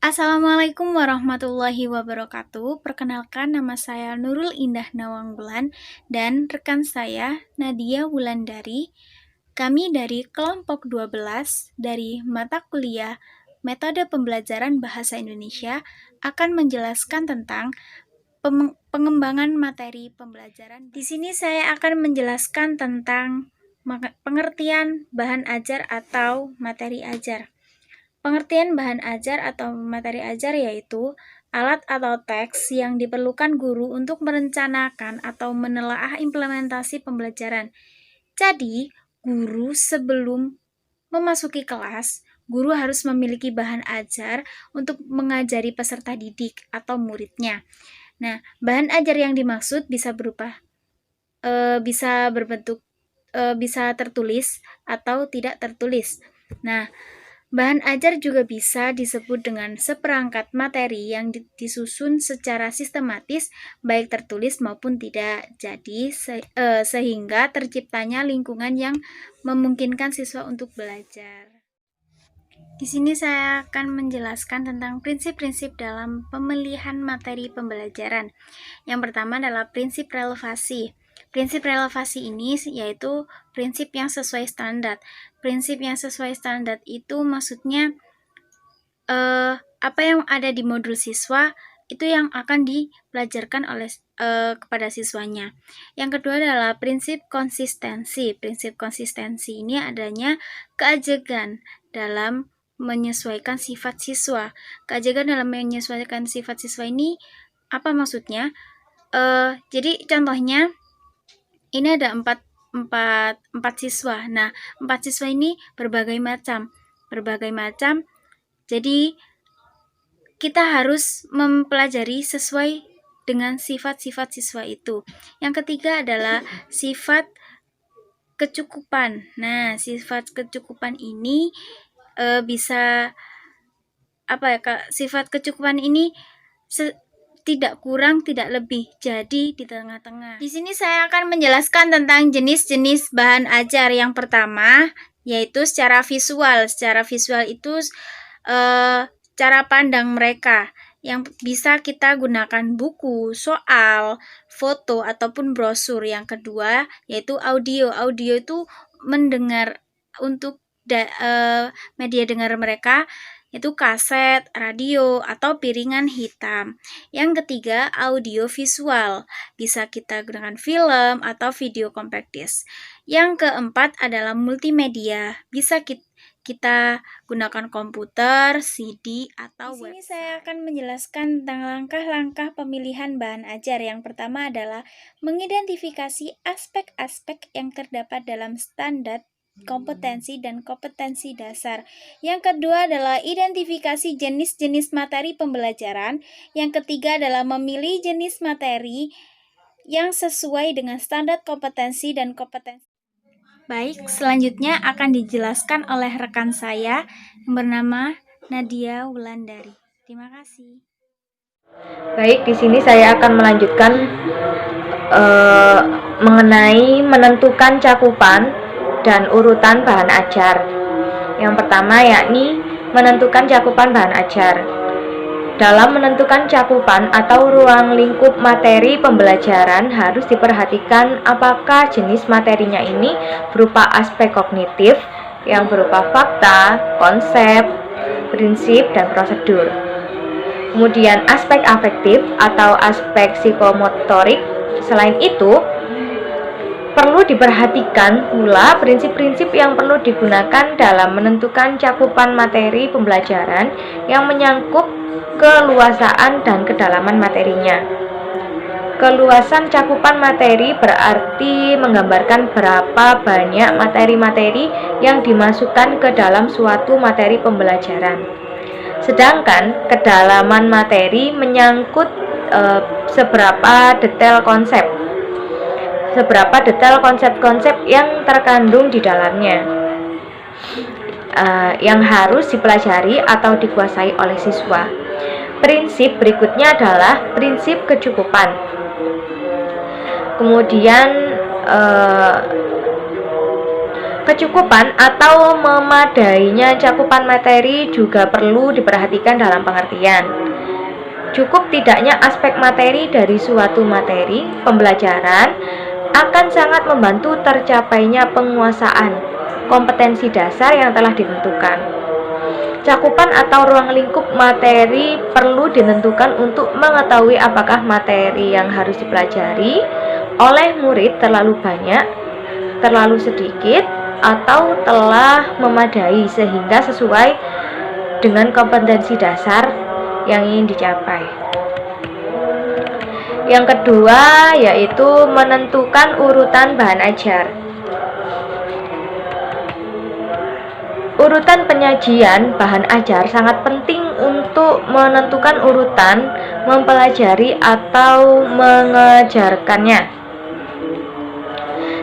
Assalamualaikum warahmatullahi wabarakatuh. Perkenalkan, nama saya Nurul Indah Nawangbulan dan rekan saya Nadia Wulandari. Kami dari kelompok 12 dari mata kuliah Metode Pembelajaran Bahasa Indonesia akan menjelaskan tentang pengembangan materi pembelajaran. Di sini saya akan menjelaskan tentang pengertian bahan ajar atau materi ajar. Pengertian bahan ajar atau materi ajar yaitu alat atau teks yang diperlukan guru untuk merencanakan atau menelaah implementasi pembelajaran. Jadi, guru sebelum memasuki kelas, guru harus memiliki bahan ajar untuk mengajari peserta didik atau muridnya. Nah, bahan ajar yang dimaksud bisa berupa bisa berbentuk bisa tertulis atau tidak tertulis. Nah, bahan ajar juga bisa disebut dengan seperangkat materi yang disusun secara sistematis, baik tertulis maupun tidak. Jadi, sehingga terciptanya lingkungan yang memungkinkan siswa untuk belajar. Di sini saya akan menjelaskan tentang prinsip-prinsip dalam pemilihan materi pembelajaran. Yang pertama adalah prinsip relevasi. Prinsip relevasi ini yaitu prinsip yang sesuai standar. Prinsip yang sesuai standar itu maksudnya apa yang ada di modul siswa itu yang akan dipelajarkan oleh kepada siswanya. Yang kedua adalah prinsip konsistensi. Prinsip konsistensi ini adanya keajegan dalam menyesuaikan sifat siswa. Keajegan dalam menyesuaikan sifat siswa ini apa maksudnya? Jadi contohnya ini ada empat siswa. Nah, 4 siswa ini berbagai macam. Jadi kita harus mempelajari sesuai dengan sifat-sifat siswa itu. Yang ketiga adalah sifat kecukupan. Nah, sifat kecukupan ini bisa sifat kecukupan ini tidak kurang, tidak lebih, jadi di tengah-tengah. Di sini saya akan menjelaskan tentang jenis-jenis bahan ajar. Yang pertama yaitu secara visual. Secara visual itu cara pandang mereka yang bisa kita gunakan buku, soal, foto, ataupun brosur. Yang kedua yaitu audio. Audio itu mendengar untuk media dengar mereka yaitu kaset, radio, atau piringan hitam. Yang ketiga, audio visual. Bisa kita gunakan film atau video compact disc. Yang keempat adalah multimedia. Bisa kita gunakan komputer, CD, atau website. Di sini saya akan menjelaskan tentang langkah-langkah pemilihan bahan ajar. Yang pertama adalah mengidentifikasi aspek-aspek yang terdapat dalam standar kompetensi dan kompetensi dasar. Yang kedua adalah identifikasi jenis-jenis materi pembelajaran. Yang ketiga adalah memilih jenis materi yang sesuai dengan standar kompetensi dan kompetensi. Baik, selanjutnya akan dijelaskan oleh rekan saya yang bernama Nadia Wulandari. Terima kasih. Baik, di sini saya akan melanjutkan mengenai menentukan cakupan dan urutan bahan ajar. Yang pertama yakni menentukan cakupan bahan ajar. Dalam menentukan cakupan atau ruang lingkup materi pembelajaran harus diperhatikan apakah jenis materinya ini berupa aspek kognitif yang berupa fakta, konsep, prinsip, dan prosedur. Kemudian aspek afektif atau aspek psikomotorik. Selain itu, perlu diperhatikan pula prinsip-prinsip yang perlu digunakan dalam menentukan cakupan materi pembelajaran yang menyangkut keluasaan dan kedalaman materinya. Keluasan cakupan materi berarti menggambarkan berapa banyak materi-materi yang dimasukkan ke dalam suatu materi pembelajaran. Sedangkan kedalaman materi menyangkut seberapa detail konsep-konsep yang terkandung di dalamnya yang harus dipelajari atau dikuasai oleh siswa. Prinsip berikutnya adalah prinsip kecukupan. Kemudian Kecukupan atau memadainya cakupan materi juga perlu diperhatikan dalam pengertian. Cukup tidaknya aspek materi dari suatu materi pembelajaran akan sangat membantu tercapainya penguasaan kompetensi dasar yang telah ditentukan. Cakupan atau ruang lingkup materi perlu ditentukan untuk mengetahui apakah materi yang harus dipelajari oleh murid terlalu banyak, terlalu sedikit, atau telah memadai sehingga sesuai dengan kompetensi dasar yang ingin dicapai. Yang kedua yaitu menentukan urutan bahan ajar. Urutan penyajian bahan ajar sangat penting untuk menentukan urutan mempelajari atau mengajarkannya.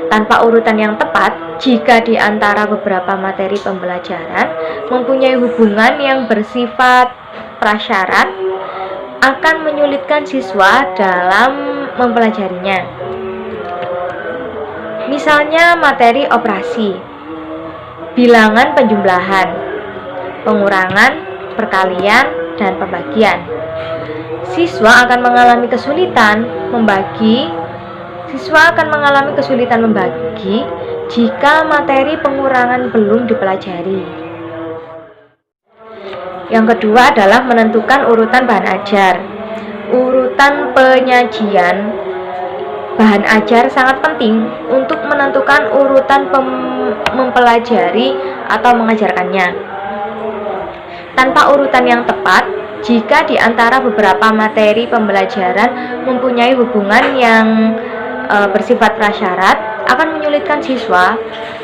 Tanpa urutan yang tepat, jika di antara beberapa materi pembelajaran mempunyai hubungan yang bersifat prasyarat, akan menyulitkan siswa dalam mempelajarinya. Misalnya materi operasi, bilangan penjumlahan, pengurangan, perkalian, dan pembagian. Siswa akan mengalami kesulitan membagi jika materi pengurangan belum dipelajari. Yang kedua adalah menentukan urutan bahan ajar. Urutan penyajian bahan ajar sangat penting untuk menentukan urutan mempelajari atau mengajarkannya. Tanpa urutan yang tepat, jika di antara beberapa materi pembelajaran mempunyai hubungan yang bersifat prasyarat, akan menyulitkan siswa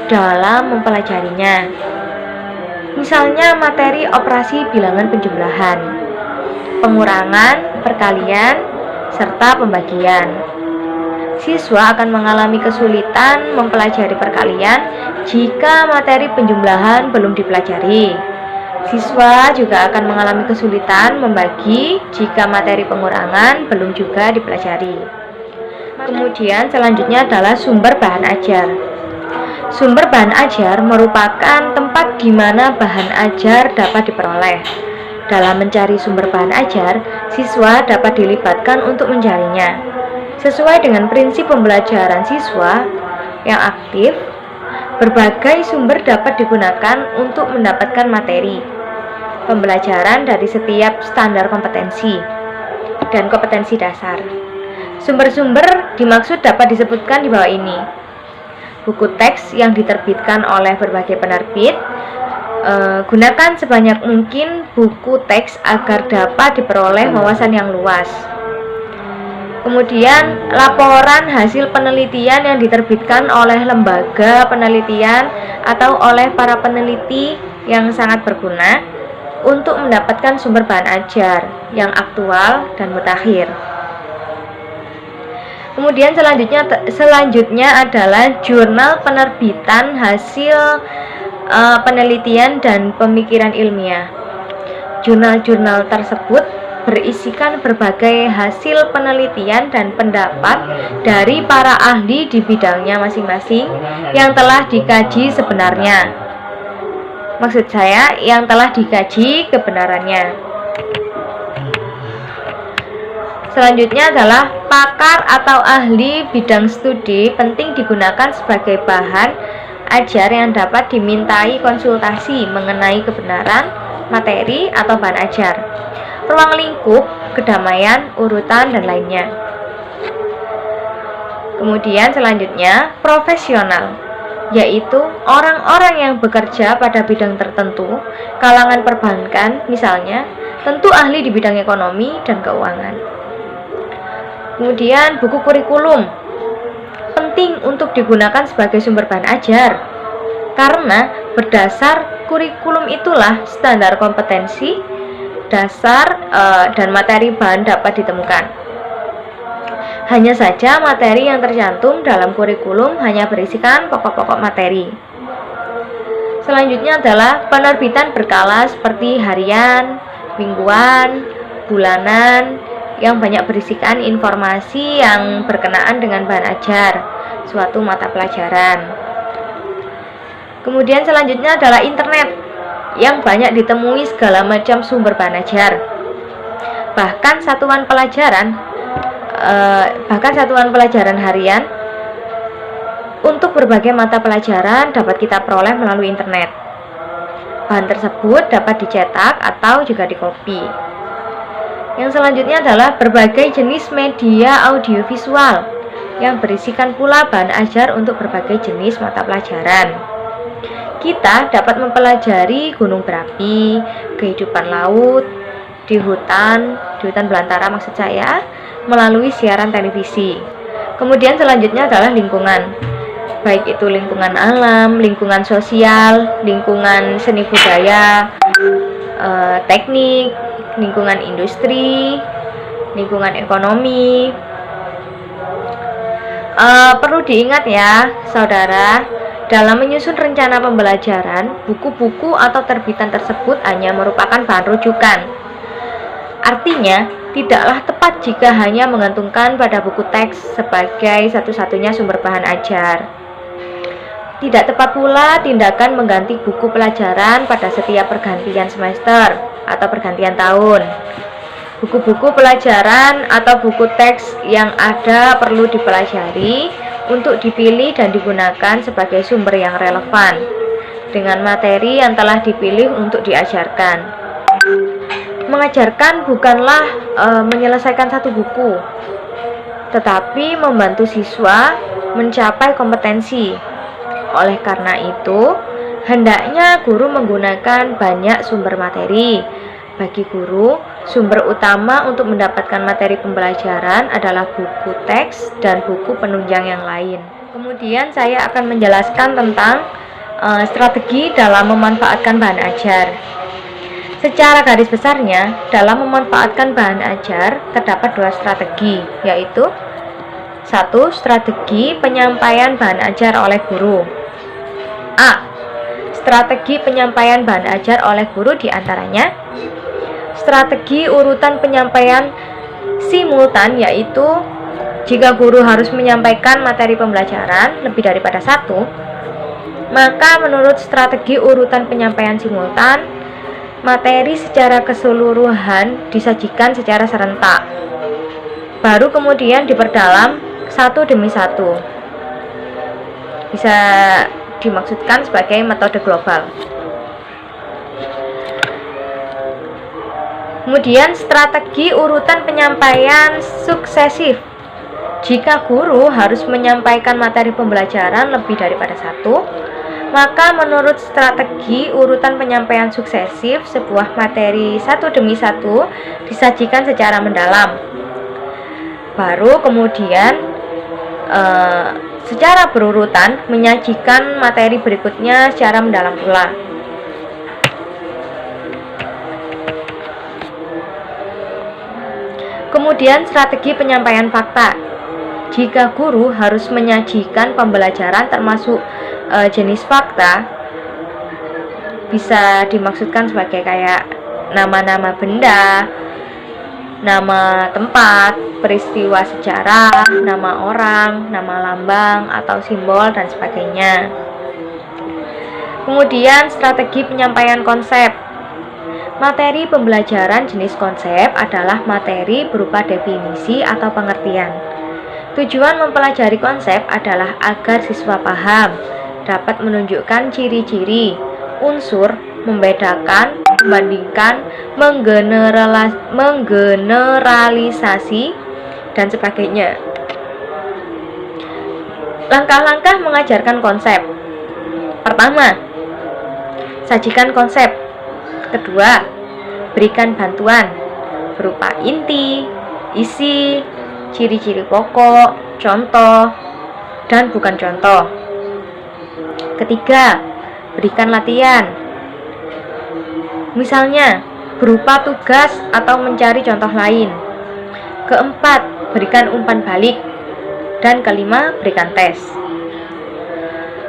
dalam mempelajarinya. Misalnya materi operasi bilangan penjumlahan, pengurangan, perkalian, serta pembagian. Siswa akan mengalami kesulitan mempelajari perkalian jika materi penjumlahan belum dipelajari. Siswa juga akan mengalami kesulitan membagi jika materi pengurangan belum juga dipelajari. Kemudian selanjutnya adalah sumber bahan ajar. Sumber bahan ajar merupakan tempat di mana bahan ajar dapat diperoleh. Dalam mencari sumber bahan ajar, siswa dapat dilibatkan untuk mencarinya. Sesuai dengan prinsip pembelajaran siswa yang aktif, berbagai sumber dapat digunakan untuk mendapatkan materi pembelajaran dari setiap standar kompetensi dan kompetensi dasar. Sumber-sumber dimaksud dapat disebutkan di bawah ini. Buku teks yang diterbitkan oleh berbagai penerbit. Gunakan sebanyak mungkin buku teks agar dapat diperoleh wawasan yang luas. Kemudian laporan hasil penelitian yang diterbitkan oleh lembaga penelitian atau oleh para peneliti yang sangat berguna untuk mendapatkan sumber bahan ajar yang aktual dan mutakhir. Kemudian selanjutnya adalah jurnal penerbitan hasil penelitian dan pemikiran ilmiah. Jurnal-jurnal tersebut berisikan berbagai hasil penelitian dan pendapat dari para ahli di bidangnya masing-masing yang telah dikaji sebenarnya. Maksud saya, yang telah dikaji kebenarannya. Selanjutnya adalah pakar atau ahli bidang studi penting digunakan sebagai bahan ajar yang dapat dimintai konsultasi mengenai kebenaran materi atau bahan ajar, ruang lingkup, kedamaian, urutan, dan lainnya. Kemudian selanjutnya profesional, yaitu orang-orang yang bekerja pada bidang tertentu, kalangan perbankan misalnya, tentu ahli di bidang ekonomi dan keuangan. Kemudian buku kurikulum penting untuk digunakan sebagai sumber bahan ajar, karena berdasar kurikulum itulah standar kompetensi dasar dan materi bahan dapat ditemukan. Hanya saja materi yang tercantum dalam kurikulum hanya berisikan pokok-pokok materi. Selanjutnya adalah penerbitan berkala seperti harian, mingguan, bulanan, yang banyak berisikan informasi yang berkenaan dengan bahan ajar suatu mata pelajaran. Kemudian selanjutnya adalah internet yang banyak ditemui segala macam sumber bahan ajar. Bahkan satuan pelajaran harian untuk berbagai mata pelajaran dapat kita peroleh melalui internet. Bahan tersebut dapat dicetak atau juga dikopi. Yang selanjutnya adalah berbagai jenis media audiovisual yang berisikan pula bahan ajar untuk berbagai jenis mata pelajaran. Kita dapat mempelajari gunung berapi, kehidupan laut, di hutan belantara maksud saya, melalui siaran televisi. Kemudian selanjutnya adalah lingkungan, baik itu lingkungan alam, lingkungan sosial, lingkungan seni budaya, teknik, lingkungan industri, lingkungan ekonomi. Perlu diingat ya, saudara, dalam menyusun rencana pembelajaran, buku-buku atau terbitan tersebut hanya merupakan bahan rujukan. Artinya, tidaklah tepat jika hanya menggantungkan pada buku teks sebagai satu-satunya sumber bahan ajar. Tidak tepat pula tindakan mengganti buku pelajaran pada setiap pergantian semester atau pergantian tahun. Buku-buku pelajaran atau buku teks yang ada perlu dipelajari untuk dipilih dan digunakan sebagai sumber yang relevan dengan materi yang telah dipilih untuk diajarkan. Mengajarkan bukanlah menyelesaikan satu buku, tetapi membantu siswa mencapai kompetensi. Oleh karena itu, hendaknya guru menggunakan banyak sumber materi. Bagi guru, sumber utama untuk mendapatkan materi pembelajaran adalah buku teks dan buku penunjang yang lain. Kemudian saya akan menjelaskan tentang strategi dalam memanfaatkan bahan ajar. Secara garis besarnya, dalam memanfaatkan bahan ajar terdapat dua strategi, yaitu 1. Strategi penyampaian bahan ajar oleh guru. A. Strategi penyampaian bahan ajar oleh guru diantaranya strategi urutan penyampaian simultan, yaitu jika guru harus menyampaikan materi pembelajaran lebih daripada satu, maka menurut strategi urutan penyampaian simultan, materi secara keseluruhan disajikan secara serentak, baru kemudian diperdalam satu demi satu. Bisa dimaksudkan sebagai metode global. Kemudian strategi urutan penyampaian suksesif. Jika guru harus menyampaikan materi pembelajaran lebih daripada satu, maka menurut strategi urutan penyampaian suksesif, sebuah materi satu demi satu disajikan secara mendalam. Baru kemudian secara berurutan menyajikan materi berikutnya secara mendalam pula. Kemudian strategi penyampaian fakta. Jika guru harus menyajikan pembelajaran termasuk jenis fakta, bisa dimaksudkan sebagai kayak nama-nama benda, nama tempat, peristiwa sejarah, nama orang, nama lambang atau simbol dan sebagainya. Kemudian strategi penyampaian konsep. Materi pembelajaran jenis konsep adalah materi berupa definisi atau pengertian. Tujuan mempelajari konsep adalah agar siswa paham, dapat menunjukkan ciri-ciri, unsur, membedakan, membandingkan, menggeneralisasi, dan sebagainya. Langkah-langkah mengajarkan konsep. Pertama, sajikan konsep. Kedua, berikan bantuan berupa inti, isi, ciri-ciri pokok, contoh, dan bukan contoh. Ketiga, berikan latihan. Misalnya, berupa tugas atau mencari contoh lain. Keempat, berikan umpan balik. Dan kelima, berikan tes.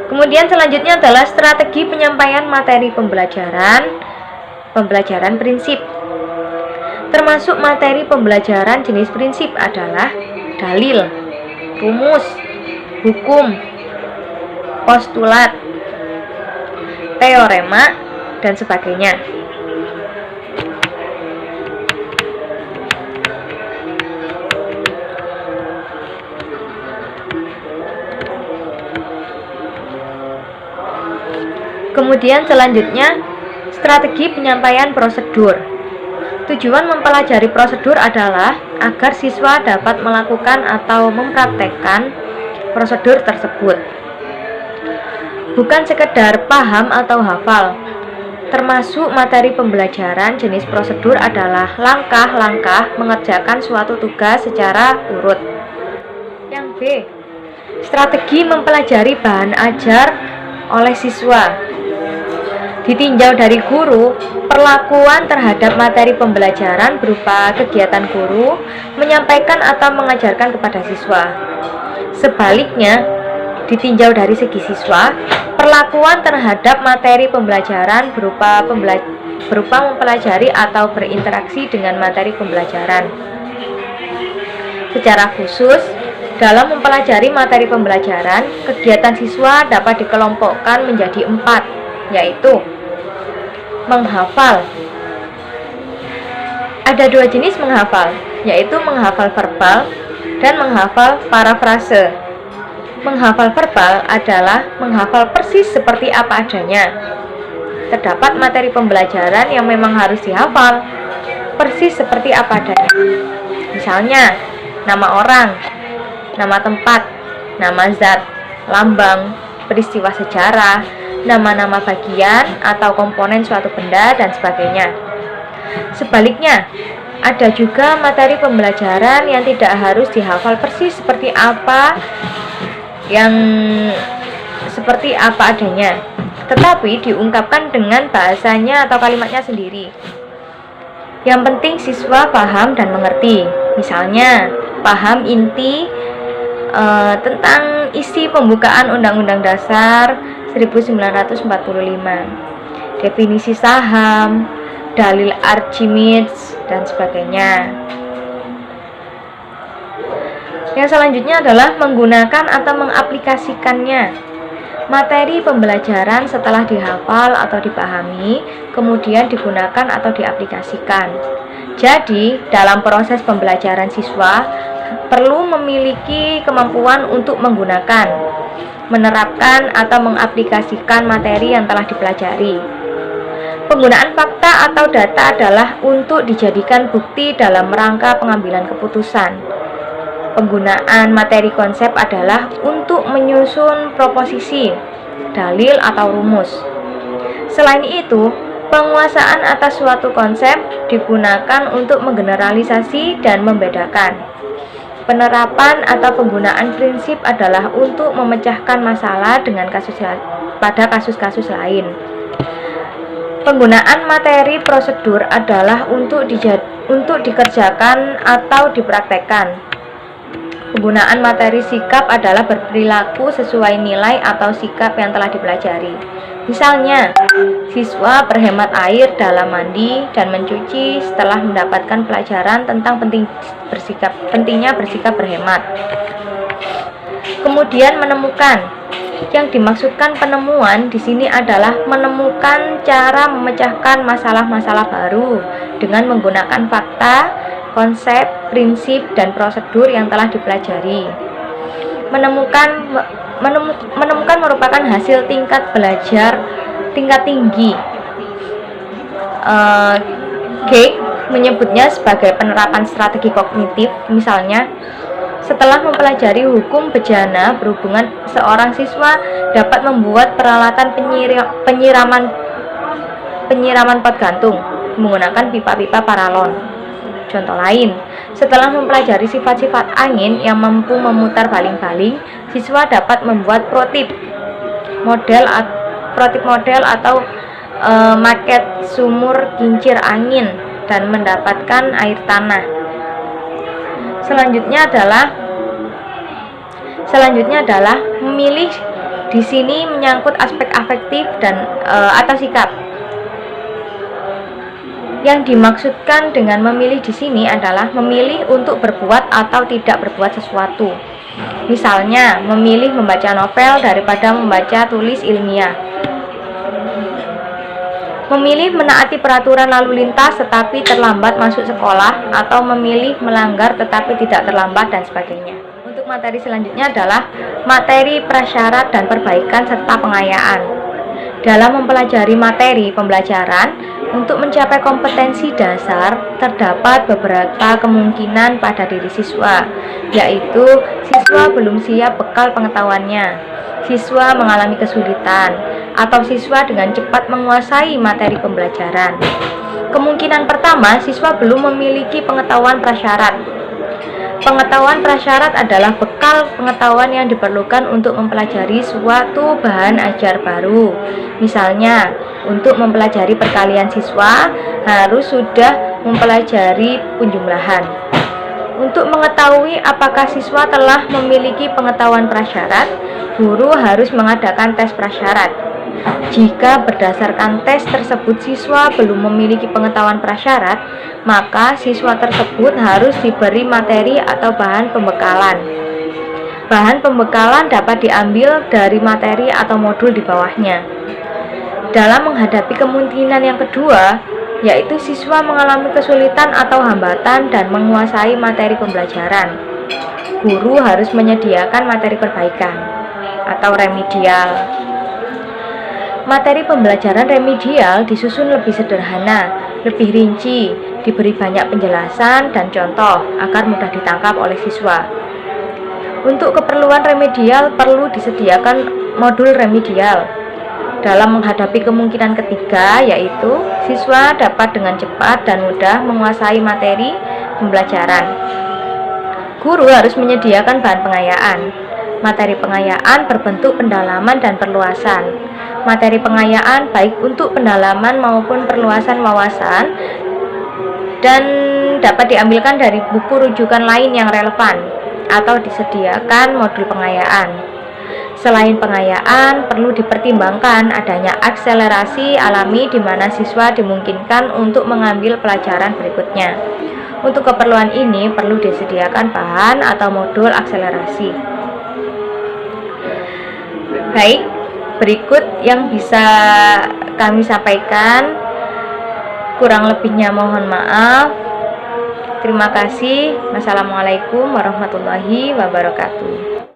Kemudian selanjutnya adalah strategi penyampaian materi pembelajaran prinsip. Termasuk materi pembelajaran jenis prinsip adalah dalil, rumus, hukum, postulat, teorema, dan sebagainya. Kemudian selanjutnya, strategi penyampaian prosedur. Tujuan mempelajari prosedur adalah agar siswa dapat melakukan atau mempraktekkan prosedur tersebut. Bukan sekedar paham atau hafal. Termasuk materi pembelajaran jenis prosedur adalah langkah-langkah mengerjakan suatu tugas secara urut. Yang B, strategi mempelajari bahan ajar oleh siswa. Ditinjau dari guru, perlakuan terhadap materi pembelajaran berupa kegiatan guru menyampaikan atau mengajarkan kepada siswa. Sebaliknya, ditinjau dari segi siswa, perlakuan terhadap materi pembelajaran berupa mempelajari atau berinteraksi dengan materi pembelajaran. Secara khusus, dalam mempelajari materi pembelajaran, kegiatan siswa dapat dikelompokkan menjadi 4, yaitu menghafal. Ada 2 jenis menghafal, yaitu menghafal verbal dan menghafal parafrase. Menghafal verbal adalah menghafal persis seperti apa adanya. Terdapat materi pembelajaran yang memang harus dihafal persis seperti apa adanya. Misalnya, nama orang, nama tempat, nama zat, lambang, peristiwa sejarah, nama-nama bagian atau komponen suatu benda, dan sebagainya. Sebaliknya, ada juga materi pembelajaran yang tidak harus dihafal persis seperti apa adanya, tetapi diungkapkan dengan bahasanya atau kalimatnya sendiri. Yang penting siswa paham dan mengerti. Misalnya, paham inti tentang isi pembukaan Undang-Undang Dasar 1945, definisi saham, dalil Archimedes, dan sebagainya. Yang selanjutnya adalah menggunakan atau mengaplikasikannya. Materi pembelajaran setelah dihafal atau dipahami, kemudian digunakan atau diaplikasikan. Jadi, dalam proses pembelajaran siswa perlu memiliki kemampuan untuk menggunakan, menerapkan, atau mengaplikasikan materi yang telah dipelajari. Penggunaan fakta atau data adalah untuk dijadikan bukti dalam rangka pengambilan keputusan. Penggunaan materi konsep adalah untuk menyusun proposisi, dalil, atau rumus. Selain itu, penguasaan atas suatu konsep digunakan untuk menggeneralisasi dan membedakan. Penerapan atau penggunaan prinsip adalah untuk memecahkan masalah dengan pada kasus-kasus lain. Penggunaan materi prosedur adalah untuk dikerjakan atau dipraktekkan. Penggunaan materi sikap adalah berperilaku sesuai nilai atau sikap yang telah dipelajari. Misalnya, siswa berhemat air dalam mandi dan mencuci setelah mendapatkan pelajaran tentang pentingnya bersikap berhemat. Kemudian menemukan. Yang dimaksudkan penemuan di sini adalah menemukan cara memecahkan masalah-masalah baru dengan menggunakan fakta, konsep, prinsip, dan prosedur yang telah dipelajari. Menemukan merupakan hasil tingkat belajar tingkat tinggi. Gage menyebutnya sebagai penerapan strategi kognitif. Misalnya, setelah mempelajari hukum bejana berhubungan, seorang siswa dapat membuat peralatan penyiraman pot gantung menggunakan pipa-pipa paralon. Contoh lain, setelah mempelajari sifat-sifat angin yang mampu memutar baling-baling, siswa dapat membuat prototip model atau maket sumur kincir angin dan mendapatkan air tanah. Selanjutnya adalah memilih. Di sini menyangkut aspek afektif dan atau sikap. Yang dimaksudkan dengan memilih di sini adalah memilih untuk berbuat atau tidak berbuat sesuatu. Misalnya, memilih membaca novel daripada membaca tulis ilmiah. Memilih menaati peraturan lalu lintas tetapi terlambat masuk sekolah, atau memilih melanggar tetapi tidak terlambat, dan sebagainya. Untuk materi selanjutnya adalah materi prasyarat dan perbaikan serta pengayaan. Dalam mempelajari materi pembelajaran, untuk mencapai kompetensi dasar, terdapat beberapa kemungkinan pada diri siswa, yaitu siswa belum siap bekal pengetahuannya, siswa mengalami kesulitan, atau siswa dengan cepat menguasai materi pembelajaran. Kemungkinan pertama, siswa belum memiliki pengetahuan prasyarat. Pengetahuan prasyarat adalah bekal pengetahuan yang diperlukan untuk mempelajari suatu bahan ajar baru. Misalnya, untuk mempelajari perkalian, siswa harus sudah mempelajari penjumlahan. Untuk mengetahui apakah siswa telah memiliki pengetahuan prasyarat, guru harus mengadakan tes prasyarat. Jika berdasarkan tes tersebut siswa belum memiliki pengetahuan prasyarat, maka siswa tersebut harus diberi materi atau bahan pembekalan. Bahan pembekalan dapat diambil dari materi atau modul di bawahnya. Dalam menghadapi kemungkinan yang kedua, yaitu siswa mengalami kesulitan atau hambatan dan menguasai materi pembelajaran, guru harus menyediakan materi perbaikan atau remedial. Materi pembelajaran remedial disusun lebih sederhana, lebih rinci, diberi banyak penjelasan dan contoh agar mudah ditangkap oleh siswa. Untuk keperluan remedial perlu disediakan modul remedial. Dalam menghadapi kemungkinan ketiga, yaitu siswa dapat dengan cepat dan mudah menguasai materi pembelajaran, guru harus menyediakan bahan pengayaan. Materi pengayaan berbentuk pendalaman dan perluasan. Materi pengayaan baik untuk pendalaman maupun perluasan wawasan dan dapat diambilkan dari buku rujukan lain yang relevan atau disediakan modul pengayaan. Selain pengayaan, perlu dipertimbangkan adanya akselerasi alami di mana siswa dimungkinkan untuk mengambil pelajaran berikutnya. Untuk keperluan ini perlu disediakan bahan atau modul akselerasi. Baik, berikut yang bisa kami sampaikan. Kurang lebihnya mohon maaf. Terima kasih. Wassalamualaikum warahmatullahi wabarakatuh.